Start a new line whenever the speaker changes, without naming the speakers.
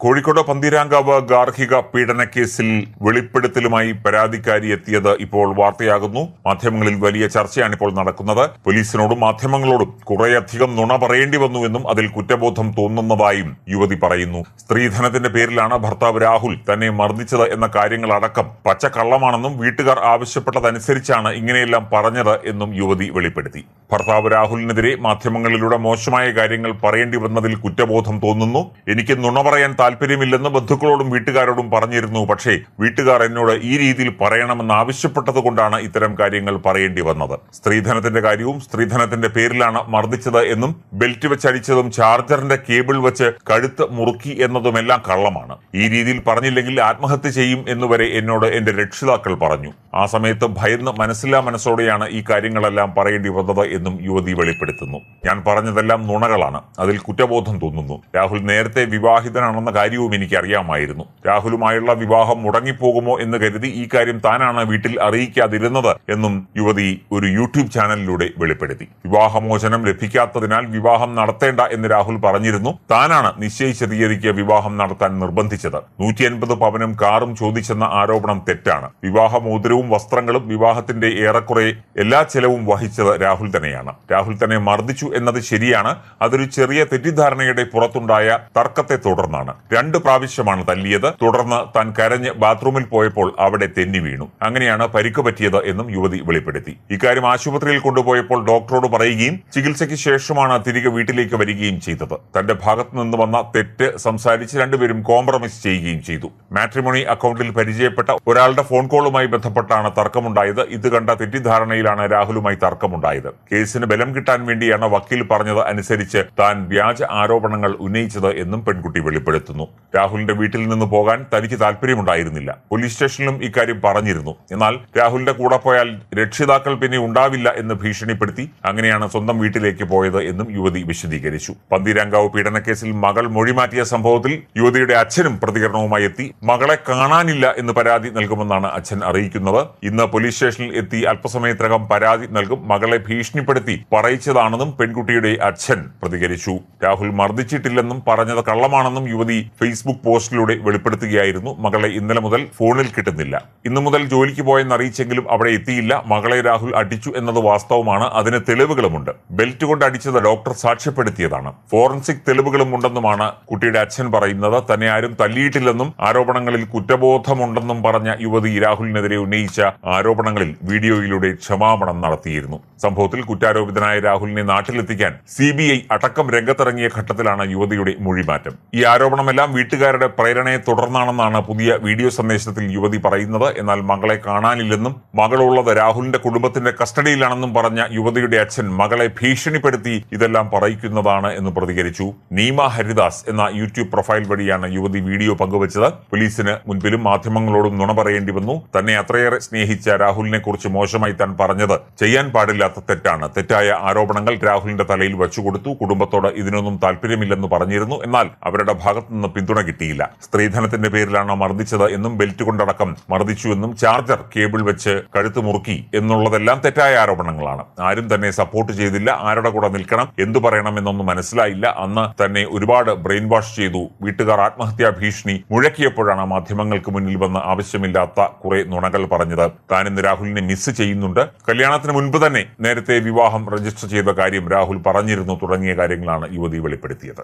കോഴിക്കോട് പന്തീരാങ്കാവ് ഗാർഹിക പീഡനക്കേസിൽ വെളിപ്പെടുത്തലുമായി പരാതിക്കാരി എത്തിയത് ഇപ്പോൾ വാർത്തയാകുന്നു. മാധ്യമങ്ങളിൽ വലിയ ചർച്ചയാണ് ഇപ്പോൾ നടക്കുന്നത്. പോലീസിനോടും മാധ്യമങ്ങളോടും കുറേയധികം നുണ പറയേണ്ടി വന്നുവെന്നും അതിൽ കുറ്റബോധം തോന്നുന്നതായും യുവതി പറയുന്നു. സ്ത്രീധനത്തിന്റെ പേരിലാണ് ഭർത്താവ് രാഹുൽ തന്നെ മർദ്ദിച്ചത് എന്ന കാര്യങ്ങളടക്കം പച്ചക്കള്ളമാണെന്നും വീട്ടുകാർ ആവശ്യപ്പെട്ടതനുസരിച്ചാണ് ഇങ്ങനെയെല്ലാം പറഞ്ഞത് എന്നും യുവതി വെളിപ്പെടുത്തി. ഭർത്താവ് രാഹുലിനെതിരെ മാധ്യമങ്ങളിലൂടെ മോശമായ കാര്യങ്ങൾ പറയേണ്ടി വന്നതിൽ കുറ്റബോധം തോന്നുന്നു. എനിക്ക് നുണ പറയാൻ താല്പര്യമില്ലെന്ന് ബന്ധുക്കളോടും വീട്ടുകാരോടും പറഞ്ഞിരുന്നു. പക്ഷേ വീട്ടുകാർ എന്നോട് ഈ രീതിയിൽ പറയണമെന്ന് ആവശ്യപ്പെട്ടത് കൊണ്ടാണ് ഇത്തരം കാര്യങ്ങൾ പറയേണ്ടി വന്നത്. സ്ത്രീധനത്തിന്റെ കാര്യവും സ്ത്രീധനത്തിന്റെ പേരിലാണ് മർദ്ദിച്ചത് എന്നും ബെൽറ്റ് വെച്ച് അടിച്ചതും ചാർജറിന്റെ കേബിൾ വെച്ച് കഴുത്ത് മുറുക്കി എന്നതുമെല്ലാം കള്ളമാണ്. ഈ രീതിയിൽ പറഞ്ഞില്ലെങ്കിൽ ആത്മഹത്യ ചെയ്യും എന്നുവരെ എന്നോട് എന്റെ രക്ഷിതാക്കൾ പറഞ്ഞു. ആ സമയത്ത് ഭയന്ന് മനസ്സില്ലാ മനസ്സോടെയാണ് ഈ കാര്യങ്ങളെല്ലാം പറയേണ്ടി വന്നത് എന്നും യുവതി വെളിപ്പെടുത്തുന്നു. ഞാൻ പറഞ്ഞതെല്ലാം നുണകളാണ്, അതിൽ കുറ്റബോധം തോന്നുന്നു. രാഹുൽ നേരത്തെ വിവാഹിതനാണെന്ന കാര്യവും എനിക്ക് അറിയാമായിരുന്നു. രാഹുലുമായുള്ള വിവാഹം മുടങ്ങിപ്പോകുമോ എന്ന് കരുതി ഈ കാര്യം താനാണ് വീട്ടിൽ അറിയിക്കാതിരുന്നത് എന്നും യുവതി ഒരു യൂട്യൂബ് ചാനലിലൂടെ വെളിപ്പെടുത്തി. വിവാഹമോചനം ലഭിക്കാത്തതിനാൽ വിവാഹം നടത്തേണ്ട എന്ന് രാഹുൽ പറഞ്ഞിരുന്നു. താനാണ് നിശ്ചയിച്ച തീയതിക്ക് വിവാഹം നടത്താൻ നിർബന്ധിച്ചത്. 150 പവനും കാറും ചോദിച്ചെന്ന ആരോപണം തെറ്റാണ്. വിവാഹമോതിരവും വസ്ത്രങ്ങളും വിവാഹത്തിന്റെ ഏറെക്കുറെ എല്ലാ ചെലവും വഹിച്ചത് രാഹുൽ തന്നെയാണ്. രാഹുൽ തന്നെ മർദ്ദിച്ചു എന്നത് ശരിയാണ്. അതൊരു ചെറിയ തെറ്റിദ്ധാരണയുടെ പുറത്തുണ്ടായ തർക്കത്തെ തുടർന്നാണ്. 2 പ്രാവശ്യമാണ് തല്ലിയത്. തുടർന്ന് താൻ കരഞ്ഞ് ബാത്റൂമിൽ പോയപ്പോൾ അവിടെ തെന്നി വീണു. അങ്ങനെയാണ് പരിക്ക് പറ്റിയത് എന്നും യുവതി വെളിപ്പെടുത്തി. ഇക്കാര്യം ആശുപത്രിയിൽ കൊണ്ടുപോയപ്പോൾ ഡോക്ടറോട് പറയുകയും ചികിത്സയ്ക്ക് ശേഷമാണ് തിരികെ വീട്ടിലേക്ക് വരികയും ചെയ്തത്. തന്റെ ഭാഗത്തു നിന്ന് വന്ന തെറ്റ് സംസാരിച്ച് രണ്ടുപേരും കോംപ്രമൈസ് ചെയ്യുകയും ചെയ്തു. മാട്രിമോണി അക്കൗണ്ടിൽ പരിചയപ്പെട്ട ഒരാളുടെ ഫോൺ കോളുമായി ബന്ധപ്പെട്ടാണ് തർക്കമുണ്ടായത്. ഇത് കണ്ട തെറ്റിദ്ധാരണയിലാണ് രാഹുലുമായി തർക്കമുണ്ടായത്. കേസിന് ബലം കിട്ടാൻ വേണ്ടിയാണ് വക്കീൽ പറഞ്ഞത് അനുസരിച്ച് താൻ വ്യാജ ആരോപണങ്ങൾ ഉന്നയിച്ചത് എന്നും പെൺകുട്ടി വെളിപ്പെടുത്തുന്നു. രാഹുലിന്റെ വീട്ടിൽ നിന്ന് പോകാൻ തനിക്ക് താല്പര്യമുണ്ടായിരുന്നില്ല. പോലീസ് സ്റ്റേഷനിലും ഇക്കാര്യം പറഞ്ഞിരുന്നു. എന്നാൽ രാഹുലിന്റെ കൂടെ പോയാൽ രക്ഷിതാക്കൾ പിന്നെ ഉണ്ടാവില്ല എന്ന് ഭീഷണിപ്പെടുത്തി. അങ്ങനെയാണ് സ്വന്തം വീട്ടിലേക്ക് പോയത് എന്നും യുവതി വിശദീകരിച്ചു. പന്തീരാങ്കാവ് പീഡനക്കേസിൽ മകൾ മൊഴിമാറ്റിയ സംഭവത്തിൽ യുവതിയുടെ അച്ഛനും പ്രതികരണവുമായി എത്തി. മകളെ കാണാനില്ല എന്ന് പരാതി നൽകുമെന്നാണ് അച്ഛൻ അറിയിക്കുന്നത്. ഇന്ന് പോലീസ് സ്റ്റേഷനിൽ എത്തി അല്പസമയത്തിനകം പരാതി നൽകും. മകളെ ഭീഷണിപ്പെടുത്തി പറയിച്ചതാണെന്നും പെൺകുട്ടിയുടെ അച്ഛൻ പ്രതികരിച്ചു. രാഹുൽ മർദ്ദിച്ചിട്ടില്ലെന്നും പറഞ്ഞത് കള്ളമാണെന്നും യുവതി ഫേസ്ബുക്ക് പോസ്റ്റിലൂടെ വെളിപ്പെടുത്തുകയായിരുന്നു. മകളെ ഇന്നലെ മുതൽ ഫോണിൽ കിട്ടുന്നില്ല. ഇന്നു മുതൽ ജോലിക്ക് പോയെന്ന് അറിയിച്ചെങ്കിലും അവിടെ എത്തിയില്ല. മകളെ രാഹുൽ അടിച്ചു എന്നത് വാസ്തവമാണ്. അതിന് തെളിവുകളുമുണ്ട്. ബെൽറ്റ് കൊണ്ട് അടിച്ചത് ഡോക്ടർ സാക്ഷ്യപ്പെടുത്തിയതാണ്. ഫോറൻസിക് തെളിവുകളും ഉണ്ടെന്നുമാണ് കുട്ടിയുടെ അച്ഛൻ പറയുന്നത്. തന്നെ ആരും തല്ലിയിട്ടില്ലെന്നും ആരോപണങ്ങളിൽ കുറ്റബോധമുണ്ടെന്നും പറഞ്ഞ യുവതി രാഹുലിനെതിരെ ഉന്നയിച്ച ആരോപണങ്ങളിൽ വീഡിയോയിലൂടെ ക്ഷമാപണം നടത്തിയിരുന്നു. സംഭവത്തിൽ കുറ്റാരോപിതനായ രാഹുലിനെ നാട്ടിലെത്തിക്കാൻ CBI അടക്കം രംഗത്തിറങ്ങിയ ഘട്ടത്തിലാണ് യുവതിയുടെ മൊഴിമാറ്റം. ഈ ആരോപണമെല്ലാം വീട്ടുകാരുടെ പ്രേരണയെ തുടർന്നാണെന്നാണ് പുതിയ വീഡിയോ സന്ദേശത്തിൽ യുവതി പറയുന്നത്. എന്നാൽ മകളെ കാണാനില്ലെന്നും മകളുള്ളത് രാഹുലിന്റെ കുടുംബത്തിന്റെ കസ്റ്റഡിയിലാണെന്നും പറഞ്ഞ യുവതിയുടെ അച്ഛൻ മകളെ ഭീഷണിപ്പെടുത്തി ഇതെല്ലാം പറയിക്കുന്നതാണ് എന്ന് പ്രതികരിച്ചു. നീമ ഹരിദാസ് എന്ന യൂട്യൂബ് പ്രൊഫൈൽ വഴിയാണ് യുവതി വീഡിയോ പങ്കുവച്ചത്. പോലീസിന് മുൻപിലും മാധ്യമങ്ങളോടും നുണ പറയേണ്ടി വന്നു. തന്നെ അത്രയേറെ സ്നേഹിച്ച രാഹുലിനെ കുറിച്ച് മോശമായി താൻ പറഞ്ഞത് ചെയ്യാൻ പാടില്ലാത്ത തെറ്റാണ്. തെറ്റായ ആരോപണങ്ങൾ രാഹുലിന്റെ തലയിൽ വെച്ചുകൊടുത്തു. കുടുംബത്തോട് ഇതിനൊന്നും താല്പര്യമില്ലെന്ന് പറഞ്ഞിരുന്നു. എന്നാൽ അവരുടെ ഭാഗത്തു നിന്ന് പിന്തുണ കിട്ടിയില്ല. സ്ത്രീധനത്തിന്റെ പേരിലാണ് മർദ്ദിച്ചത് എന്നും ബെൽറ്റ് കൊണ്ടടക്കം മർദ്ദിച്ചുവെന്നും ചാർജർ കേബിൾ വെച്ച് കഴുത്ത് മുറുക്കി എന്നുള്ളതെല്ലാം തെറ്റായ ആരോപണങ്ങളാണ്. ആരും തന്നെ സപ്പോർട്ട് ചെയ്തില്ല. ആരുടെ കൂടെ നിൽക്കണം, എന്തു പറയണം എന്നൊന്നും മനസ്സിലായില്ല. അന്ന് തന്നെ ഒരുപാട് ബ്രെയിൻ വാഷ് ചെയ്തു. വീട്ടുകാർ ആത്മഹത്യാ ഭീഷണി മുഴക്കിയപ്പോഴാണ് മാധ്യമങ്ങൾക്ക് മുന്നിൽ വന്ന് ആവശ്യമില്ലാത്ത കുറെ നുണകൾ പറഞ്ഞത്. താൻ ഇന്ന് രാഹുലിനെ മിസ് ചെയ്യുന്നുണ്ട്. കല്യാണത്തിന് മുൻപ് തന്നെ നേരത്തെ വിവാഹം രജിസ്റ്റർ ചെയ്ത കാര്യം രാഹുൽ പറഞ്ഞിരുന്നു. തുടങ്ങിയ കാര്യങ്ങളാണ് യുവതി വെളിപ്പെടുത്തിയത്.